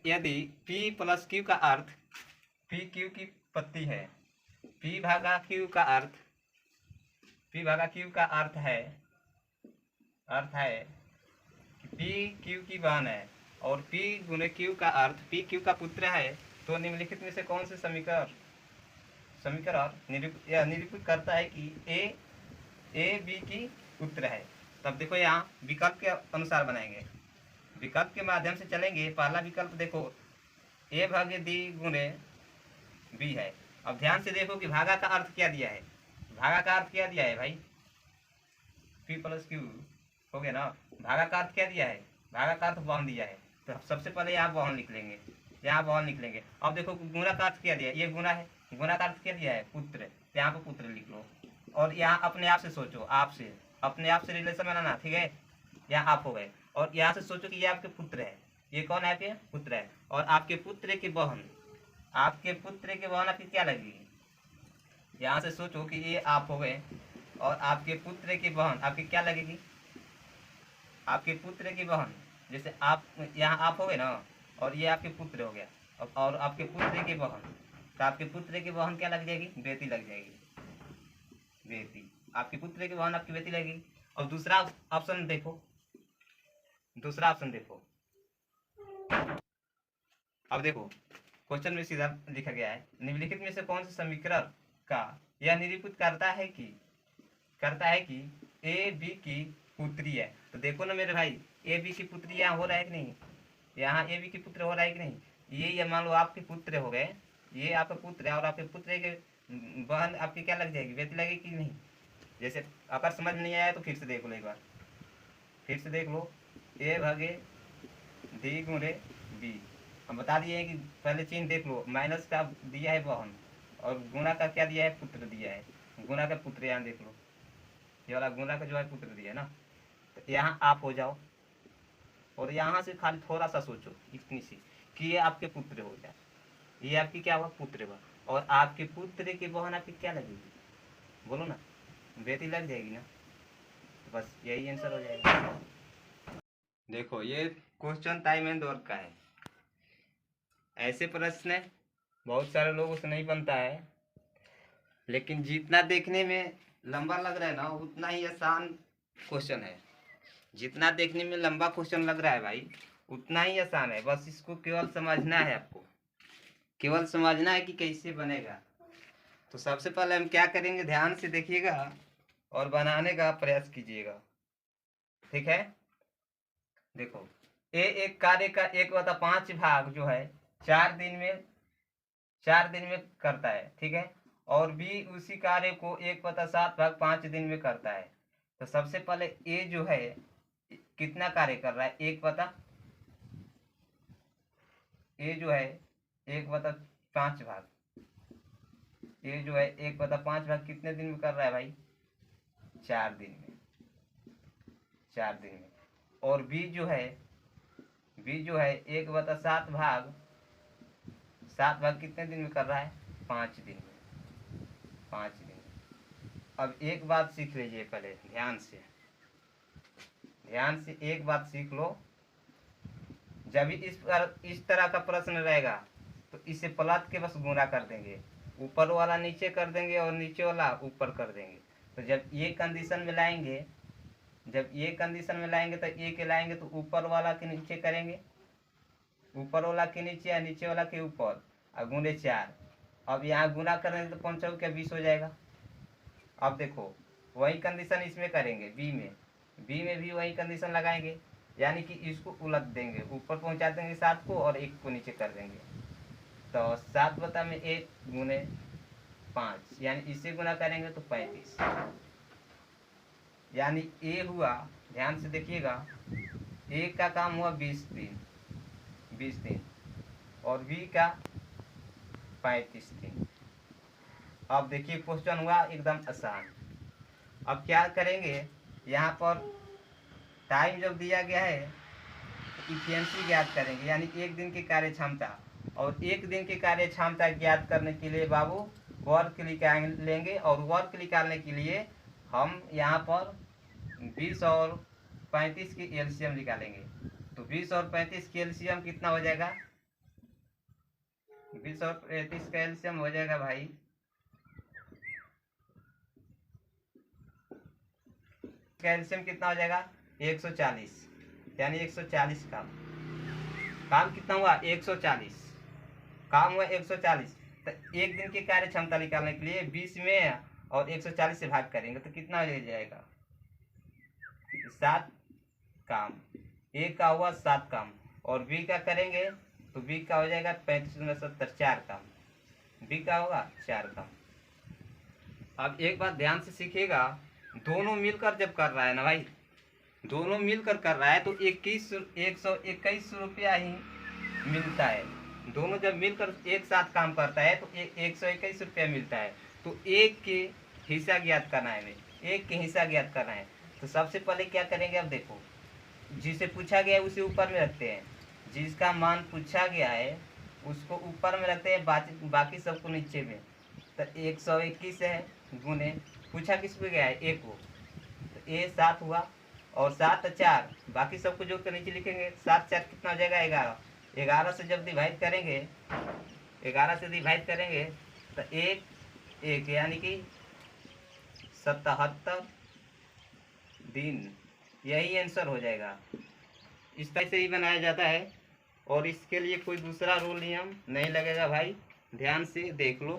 यदि P plus Q का अर्थ P Q की पत्ती है, P भागा Q का अर्थ कि P Q की बहन है और P गुने Q का अर्थ P Q का पुत्र है, तो निम्नलिखित में से कौन से समीकरण निरूपित करता है कि A B की पुत्र है। तब देखो यहाँ विकल्प के अनुसार बनाएंगे, विकल्प के माध्यम से चलेंगे। पहला विकल्प देखो A भागे D गुने B है। अब ध्यान से देखो कि भागा का अर्थ क्या दिया है, भाई P प्लस Q हो गया ना। भागा का अर्थ क्या दिया है, भागा का अर्थ वहन दिया है। तो सबसे पहले यहाँ वहन निकलेंगे, अब देखो गुणा का अर्थ क्या दिया है, ये गुणा है, गुणा का अर्थ क्या दिया है, पुत्र। तो यहाँ पर पुत्र लिख लो और यहाँ अपने आप से सोचो, अपने आप से रिलेशन बनाना, ठीक है। यहाँ आप हो गए और यहाँ से सोचो कि ये आपके पुत्र है, ये कौन है, आपके पुत्र है। और आपके पुत्र की बहन आपकी क्या लगेगी, यहाँ से सोचो कि ये आप हो गए और आपके पुत्र की बहन आपकी क्या लगेगी, आपके पुत्र की बहन। जैसे आप यहाँ आप हो गए ना और ये आपके पुत्र हो गया और आपके पुत्र की बहन, तो आपके पुत्र की बहन क्या लग जाएगी, बेटी लग जाएगी, बेटी। आपके पुत्र की बहन आपकी बेटी लगेगी। और दूसरा ऑप्शन देखो, अब देखो क्वेश्चन में सीधा लिखा गया है, निम्नलिखित में से कौन से समीकरण का यह निरूपित करता है कि ए बी की पुत्री है। तो देखो ना मेरे भाई, ए बी की पुत्री यहाँ हो रहा है कि नहीं, यहाँ ए बी की पुत्र हो रहा है कि नहीं। ये मान लो आपके पुत्र हो गए, ये आपका पुत्र है और आपके पुत्र के बहन आपकी क्या लग जाएगी, बेटी लगेगी कि नहीं। जैसे अगर समझ नहीं आया तो फिर से देख लो, एक बार फिर से देख लो। ए भागे डी गुणे बी, हम बता दिए हैं कि पहले चिन्ह देख लो, माइनस का दिया है बहन और गुणा का क्या दिया है, पुत्र दिया है। गुणा का पुत्र यहाँ देख लो, ये वाला गुणा का जो है पुत्र दिया है ना। तो यहाँ आप हो जाओ और यहाँ से खाली थोड़ा सा सोचो इतनी सी कि ये आपके पुत्र हो जाए, ये आपकी क्या हुआ, पुत्र हुआ। और आपके पुत्र की बहन आपकी क्या लगेगी, बोलो ना, बेटी लग जाएगी ना। तो बस यही आंसर हो जाएगा। देखो ये क्वेश्चन टाइम एंड वर्क का है, ऐसे प्रश्न बहुत सारे लोगों से नहीं बनता है, लेकिन जितना देखने में लंबा लग रहा है ना उतना ही आसान क्वेश्चन है। जितना देखने में लंबा क्वेश्चन लग रहा है भाई उतना ही आसान है, बस इसको केवल समझना है, आपको केवल समझना है कि कैसे बनेगा। तो सबसे पहले हम क्या करेंगे, ध्यान से देखिएगा और बनाने का प्रयास कीजिएगा, ठीक है। देखो एक कार्य का 1/5 भाग जो है 4 दिन में करता है, ठीक है। और बी उसी कार्य को 1/7 भाग 5 दिन में करता है। तो सबसे पहले ए जो है कितना कार्य कर रहा है, ए जो है 1/5 भाग, ए जो है 1/5 भाग कितने दिन में कर रहा है भाई, 4 दिन में। और बी जो है 1/7 भाग 7 भाग कितने दिन में कर रहा है, 5 दिन में। अब एक बात सीख लीजिए पहले, ध्यान से एक बात सीख लो। जब इस तरह का प्रश्न रहेगा तो इसे पलट के बस गुणा कर देंगे, ऊपर वाला नीचे कर देंगे और नीचे वाला ऊपर कर देंगे। तो जब ये कंडीशन में लाएंगे तो ए के लाएंगे तो ऊपर वाला के नीचे करेंगे, ऊपर वाला के नीचे या नीचे वाला के ऊपर, और गुणे 4। अब यहाँ गुना करेंगे तो 5 क्या 20 हो जाएगा। अब देखो वही कंडीशन इसमें करेंगे, बी में भी वही कंडीशन लगाएंगे, यानी कि इसको उलट देंगे, ऊपर पहुंचा देंगे 7 को और 1 को नीचे कर देंगे। तो 7/1 गुने 5, यानी इससे गुना करेंगे तो 35, यानी ए हुआ, ध्यान से देखिएगा, ए का काम हुआ 20 दिन और बी का 35 दिन। अब देखिए क्वेश्चन हुआ एकदम आसान। अब क्या करेंगे, यहाँ पर टाइम जब दिया गया है तो इफिशिएंसी ज्ञात करेंगे, यानी एक दिन की कार्य क्षमता। और एक दिन की कार्य क्षमता ज्ञात करने के लिए बाबू वर्क निकालेंगे, और वर्क निकालने के लिए हम यहाँ पर 20 और 35 की एलसीएम निकालेंगे। तो 20 और 35 की एलसीएम कितना हो जाएगा, 20 और 35 का एलसीएम हो जाएगा भाई, का एलसीएम कितना हो जाएगा 140, यानी 140 काम। काम कितना हुआ 140, काम हुआ 140। तो एक दिन की कार्य क्षमता निकालने के लिए 20 में और 140 से भाग करेंगे तो कितना हो जाएगा 7 काम। ए का हुआ 7 काम और बी का करेंगे तो बी का हो जाएगा 35×70 4 काम, बी का होगा 4 काम। अब एक बात ध्यान से सीखिएगा, दोनों मिलकर जब कर रहा है ना भाई, दोनों मिलकर कर रहा है तो 121 रुपया ही मिलता है। दोनों जब मिलकर एक साथ काम करता है तो 121 रुपया मिलता है। तो एक के हिस्सा ज्ञात करना है, हमें एक के हिस्सा ज्ञात करना है। तो सबसे पहले क्या करेंगे, अब देखो जिसे पूछा गया है उसे ऊपर में रखते हैं, जिसका मान पूछा गया है उसको ऊपर में रखते हैं, बाकी सबको नीचे में। तो 121 है गुने, पूछा किसको गया है ए को, तो ए 7 हुआ और 7 4 बाकी सबको जोड़ कर नीचे लिखेंगे। 7 4 कितना हो जाएगा 11, 11 से जब डिवाइड करेंगे, 11 से डिवाइड करेंगे तो एक एक यानी कि 77 दिन, यही आंसर हो जाएगा। इस तरह से ही बनाया जाता है और इसके लिए कोई दूसरा रूल नियम नहीं लगेगा भाई, ध्यान से देख लो।